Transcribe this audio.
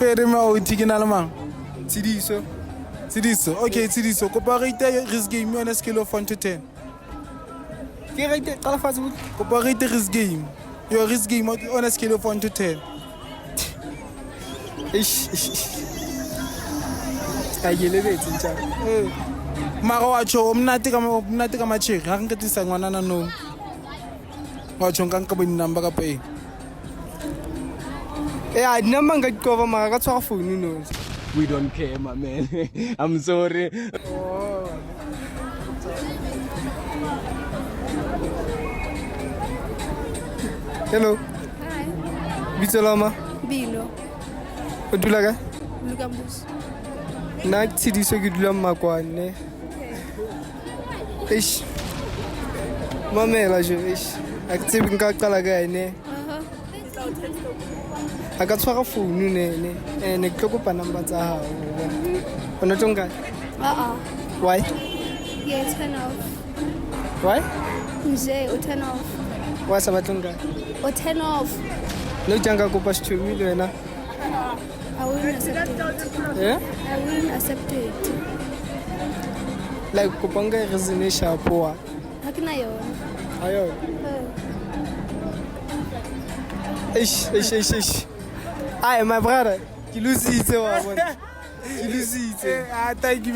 pere ma o tikina le mang? Tsidiso. Tsidiso. Okay, Tsidiso. Kopa rate risk game on a scale of 1 to 10. Ke rate qala fatshe botse. Kopa rate risk game. Your risk game on a scale of 1 to 10. Ayelebetse ntjana. Mara wa tsho umnati ka machiri ha nke tisa ngwana na no. Wa tsho nka nka bo number ka pe. I number nga cover mara ka tshwara phone no. We don't care, my man. I'm sorry. Hello. Hi. Bitselama. Bilo. O dula ka? Lukambus. Na Tsidiso ke dula Makwane. Eish. Mamela je eish. A ke tsebe nka qala ka ene. A ka tshwara phone ne ne ke kopa number tsa hao. Ona tonga. Why? Yeah, turn off. Why? Nje, o turn off. Why sa batonga? O turn off. No janga kopa stumi le wena. I wouldn't accept it. Yeah? I wouldn't accept it. Like kopanga reason sharp wa. Hakina yona. Ayo. Eish. Hi, my brother. Ki lositse wa bona. Ki lositse. Thank you.